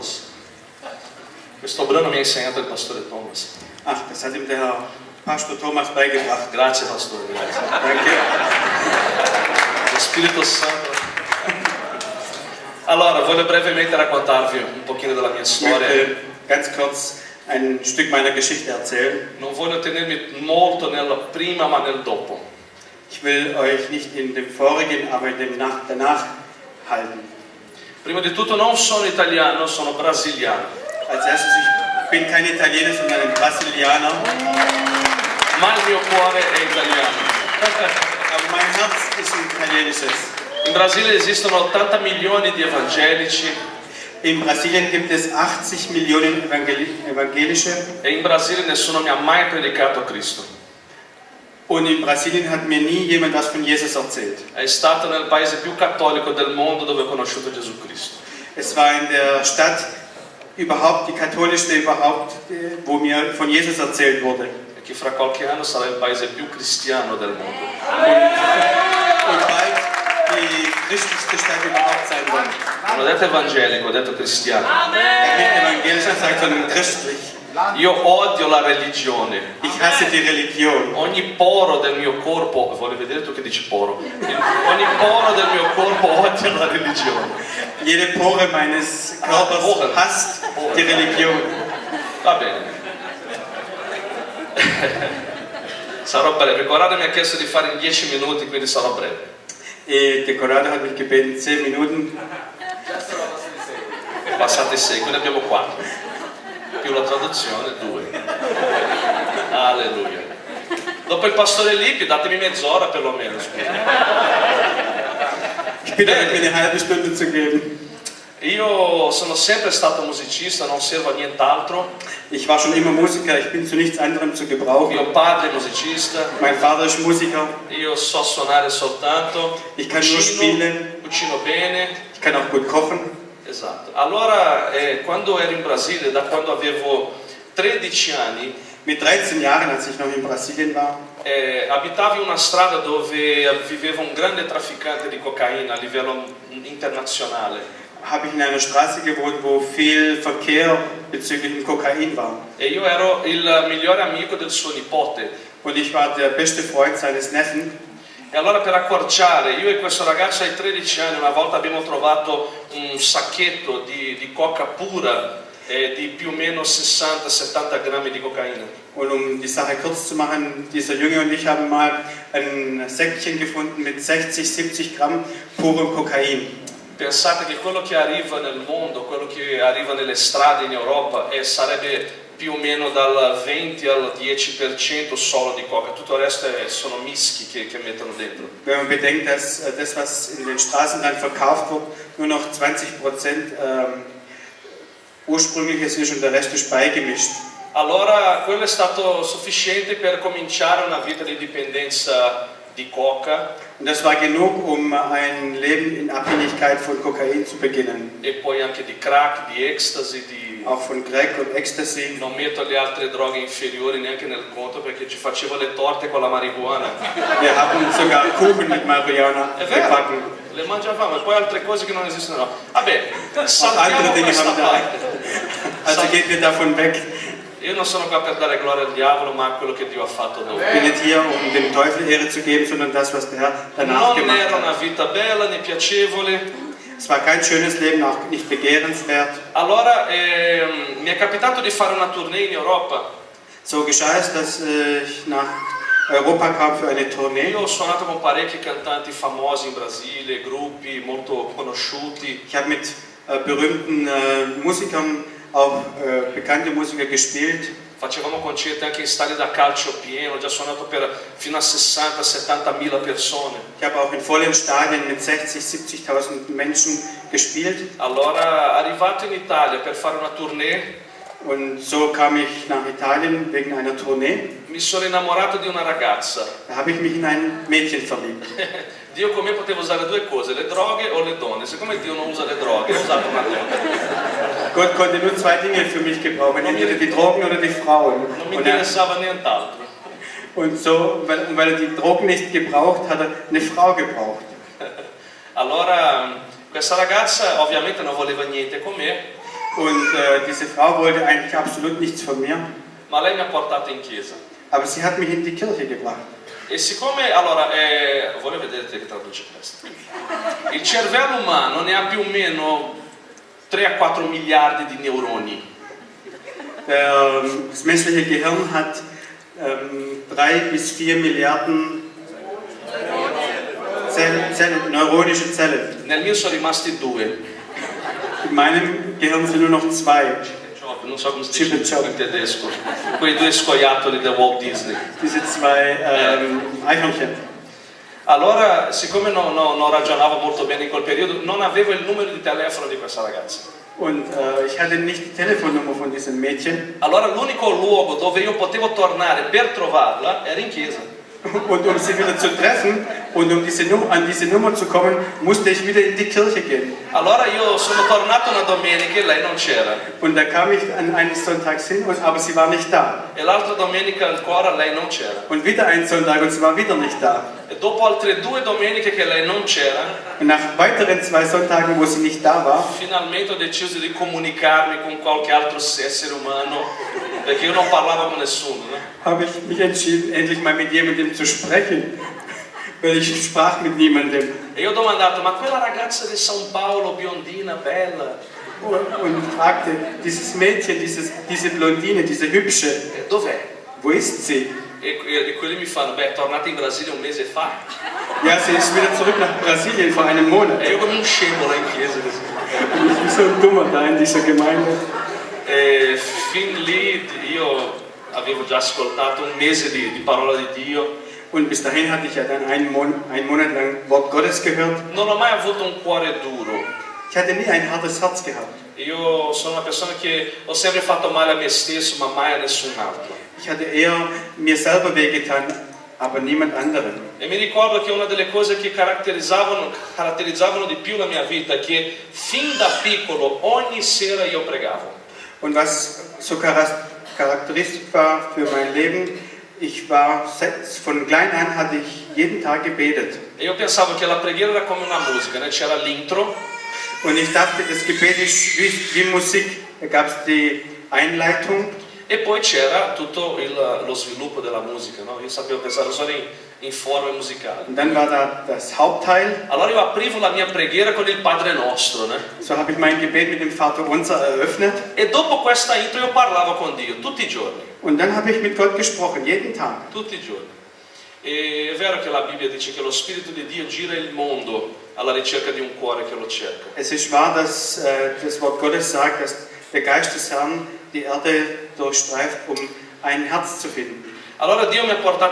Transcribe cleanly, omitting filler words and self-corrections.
Thomas. Questo brano mi ha insegnato il pastore Thomas. Ach, das hat ihm der Herr Pastor Thomas beigebracht. Grazie pastore, grazie. Danke. Lo Spirito Santo. Allora, voglio brevemente raccontarvi un pochino della mia Ich storia. möchte ganz kurz ein Stück meiner Geschichte erzählen. Non voglio tenermi molto nel prima ma nel dopo. Ich will euch nicht in dem Vorigen, aber in dem danach halten. Prima di tutto non sono italiano, sono brasiliano. Als erstes, ich bin kein Italiener, sondern ein Brasilianer. Ma il mio cuore è italiano. Aber mein Herz ist ein italienisches. In Brasile esistono 80 milioni di evangelici In Brasilien gibt es 80 Millionen Evangelische. e in Brasile nessuno mi ha mai predicato Cristo. Und in Brasilien hat mir nie jemand was von Jesus erzählt. È stato nel paese più cattolico del mondo dove ho conosciuto Gesù Cristo. Es war in der Stadt überhaupt, die katholischste überhaupt, wo mir von Jesus erzählt wurde. E che fra qualche anno sarà il paese più cristiano del mondo. Und bald die christlichste Stadt überhaupt sein wird. Non ho detto evangelico, ho detto cristiano. Nicht evangelisch sagt, sondern christlich. Io odio la religione. Ich hasse die Religion. Ogni poro del mio corpo, voglio vedere tu che dici poro. Ogni poro del mio corpo odia la religione. Jede Pore meines Körpers hasst die Religion. Va bene. Sarò breve. Corrado mi ha chiesto di fare in 10 minuti, quindi sarò breve. Der Corrado hat mich gebeten, 10 Minuten. Passate 6, quindi abbiamo 4. Più la traduzione, 2. Alleluia. Dopo il pastore Lippi, datemi mezz'ora perlomeno. Ich bitte euch, mir eine halbe Stunde zu geben. Io sono sempre stato musicista, non servo a nient'altro. Ich war schon immer Musiker, ich bin zu nichts anderem zu gebrauchen. Mio padre è musicista, Mein Vater ist Musiker, io so suonare soltanto, ich kann nur spielen, cucino bene. ich kann auch gut kochen. Esatto. Allora, quando ero in Brasile, da quando avevo 13 anni, Mit 13 Jahren, als ich noch in Brasilien war, abitavo in una strada dove viveva un grande trafficante di cocaina a livello internazionale. habe ich in einer Straße gewohnt, wo viel Verkehr bezüglich dem Kokain war. E io ero il migliore amico del suo nipote. Und ich war der beste Freund seines Neffen. E allora per accorciare, io e questo ragazzo ai 13 anni una volta abbiamo trovato un sacchetto di coca pura di più o meno 60-70 grammi di cocaina. Und um die Sache kurz zu machen, dieser Junge und ich haben mal ein Säckchen gefunden mit 60-70 Gramm purem Kokain. Pensate che quello che arriva nel mondo, quello che arriva nelle strade in Europa sarebbe più o meno dal 20 al 10% solo di coca, tutto il resto sono mischi che mettono dentro. Wenn man bedenkt, dass das, was in den Straßen dann verkauft wird, nur noch 20% ursprüngliches ist und der Rest ist beigemischt. Allora quello è stato sufficiente per cominciare una vita di dipendenza di coca. Und das war genug, um ein Leben in Abhängigkeit von Kokain zu beginnen. E poi anche di crack, di ecstasy, Auch von Crack und Ecstasy. non metto le altre droghe inferiori neanche nel conto perché ci facevo le torte con la marijuana. Wir haben sogar Kuchen mit Marihuana È vero, gebacken. le mangiavamo e poi altre cose che non esistono. Vabbè, Auch saltiamo andere Dinge questa haben da. parte. Also geht wir davon weg. Io non sono qua per dare gloria al diavolo, ma a quello che Dio ha fatto dopo. Ich bin nicht hier, um dem Teufel Ehre zu geben, sondern das, was der Herr danach Non gemacht era una hat. vita bella né piacevole. Es war kein schönes Leben, auch nicht begehrenswert. Allora mi è capitato di fare una tournée in Europa. So geschah es, dass ich nach Europa kam für eine Tournee. Io ho suonato con parecchi cantanti famosi in Brasile, gruppi molto conosciuti. Ich habe mit berühmten Musikern, auch bekannte Musiker gespielt. Facevamo concerti anche in stadi da calcio pieno, ho già suonato fino a 60-70 mila persone. Ich habe auch in vollen Stadien mit 60.000-70.000 Menschen gespielt. Allora, arrivato in Italia per fare una tournée, Und so kam ich nach Italien wegen einer Tournee. mi sono innamorato di una ragazza. Da habe ich mich in ein Mädchen verliebt. Dio con me poteva usare due cose, le droghe o le donne. Siccome Dio non usa le droghe, ha usato una donna. Gott konnte nur zwei Dinge für mich gebrauchen, entweder die Drogen oder die Frauen. Non mi interessava nient'altro. Und so, weil er die Drogen nicht gebraucht hat, er eine Frau gebraucht. Allora, questa ragazza ovviamente non voleva niente con me. Und diese Frau wollte eigentlich absolut nichts von mir, ma lei mi ha portato in chiesa. aber sie hat mich in die Kirche gebracht. E siccome, allora, vorrei vedere te che traduce questo. Il cervello umano ne ha più o meno 3 a 4 miliardi di neuroni. Das menschliche Gehirn hat 3 bis 4 Milliarden neuronische Zellen. Nel mio sono rimasti 2. In meinem Gehirn sind nur noch 2. Non so come si dice in tedesco. Quei 2 scoiattoli da Walt Disney. Diese 2 Eichhörnchen. Allora, siccome non ragionavo molto bene in quel periodo, non avevo il numero di telefono di questa ragazza. Und ich hatte nicht die Telefonnummer von diesem Mädchen. Allora l'unico luogo dove io potevo tornare per trovarla era in chiesa. Und um sie wieder zu treffen und um an diese Nummer zu kommen, musste ich wieder in die Kirche gehen. Allora io sono tornato una domenica e lei non c'era. Und da kam ich an einen Sonntag hin, aber sie war nicht da. E l'altra domenica ancora lei non c'era. Und wieder einen Sonntag und sie war wieder nicht da. E dopo altre 2 domeniche che lei non c'era, Und nach weiteren 2 Sonntagen, wo sie nicht da war, finalmente ho deciso di comunicarmi con qualche altro essere umano, perché io non parlavo con nessuno, no? habe ich mich entschieden, endlich mal mit jemandem zu sprechen, weil ich sprach mit niemandem. E io ho domandato, ma quella ragazza di São Paulo, biondina, bella, Und fragte, dieses Mädchen, diese Blondine, diese hübsche, dov'è? wo ist sie? E quelli mi fanno, beh, è tornata in Brasile un mese fa. Ja, sie ist wieder zurück nach Brasilien vor einem Monat. E io come un scemo là in chiesa così. Und ich bin so ein Dummer da in dieser Gemeinde. E fin lì io avevo già ascoltato un mese di parola di Dio. Und bis dahin hatte ich ja dann einen Monat lang Wort Gottes gehört. Non ho mai avuto un cuore duro. Ich hatte nie ein hartes Herz gehabt. Io sono una persona che ho sempre fatto male a me stesso, ma mai a nessun altro. Ich hatte eher mir selber wehgetan, aber niemand anderen. E mi ricordo che una delle cose che caratterizzavano di più la mia vita è che fin da piccolo ogni sera io pregavo. Und was so charakteristisch war für mein Leben, von klein an hatte ich jeden Tag gebetet. E io pensavo che la preghiera era come una musica, né? C'era l'intro. Und ich dachte, das Gebet ist wie Musik. Da gab es die Einleitung. E poi c'era tutto lo sviluppo della musica, no? Io sapevo pensare solo in forme musicali. Und dann war da das Hauptteil. Allora io aprivo la mia preghiera con il Padre Nostro, né? So habe ich mein Gebet mit dem Vater Unser eröffnet. E dopo questa intro io parlavo con Dio tutti i giorni. Und dann habe ich mit Gott gesprochen, jeden Tag. Tutti i giorni. E è vero che la Bibbia dice che lo Spirito di Dio gira il mondo alla ricerca di un cuore che lo cerca. Es ist wahr, dass das Wort Gottes sagt, dass der Geist des Herrn die Erde durchstreift, um ein Herz zu finden. Allora Dio mi ha portato